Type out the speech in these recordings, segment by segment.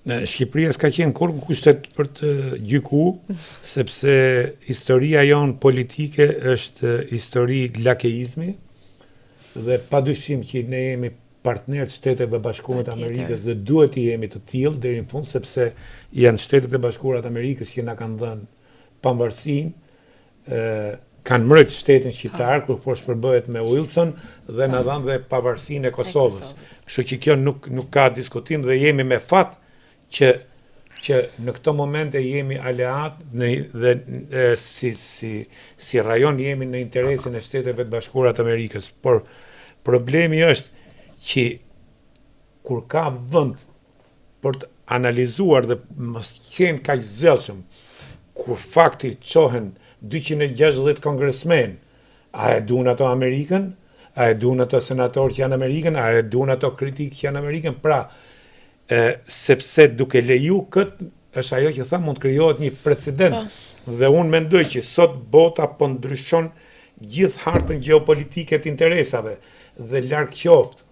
Shqipëria s'ka qenë kur në kushtet për të gjyku, sepse historia jonë politike është histori lakeizmi, dhe padyshim që ne jemi partnerët Shteteve Bashkuara të Amerikës dhe duhet të jemi të tillë deri në fund, sepse janë Shtetet e Bashkuara të Amerikës që na kanë dhënë pavarësinë, kanë mbrojtë shtetin shqiptar kur po shpërbëhet me Wilson dhe na dhanë dhe pavarësinë e Kosovës. Kështu që kjo nuk ka diskutim dhe jemi me fat që në këto momente jemi aleat dhe si rajon jemi në interesin e Shteteve të Bashkuara të Amerikës. Por problemi është që kur ka vend për të analizuar dhe mos qenë kaq zellshëm, kur fakti çohen 260 kongresmen, a e duan ato Amerikën? A e duan ato senatorë që janë Amerikën? A e duan ato kritikë që janë Amerikën? Pra, sepse duke leju këtë, është ajo që mund të krijohet një precedent. Dhe unë mendoj që sot bota po ndryshon gjithë hartën gjeopolitike të interesave dhe larg qoftë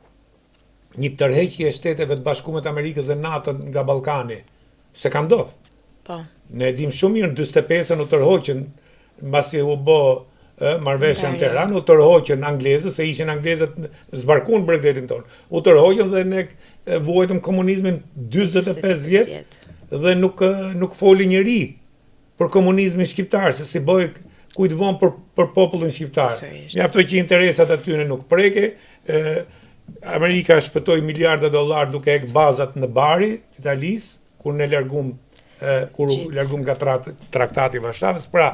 një tërheqje e Shteteve të Bashkuara të Amerikës dhe NATO nga Ballkani, se ka ndodhur. Po. Ne e dim shumë mirë, në 45-ën u tërhoqën mbasi u bë marrëveshja në Tiranë, u tërhoqën anglezët, se ishin anglezët zbarkuan bregdetin tonë. U tërhoqën dhe ne vuajtëm komunizmin 45 vjet dhe nuk foli njëri për komunizmin shqiptar, se si bëj kujt von për popullin shqiptar. Mjaftoi që interesat aty nuk preke. Amerika shpëtoi miliarda dollar duke heq bazat në Bari, Italis, kur largum nga traktati i Varshavës. Pra,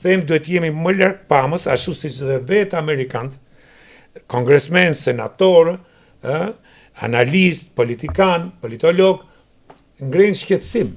them duhet jemi më larg pamës, ashtu siç dhe vetë amerikanët, kongresmen, senatorë, analistë, politikan, politolog, ngrenë shqetësim.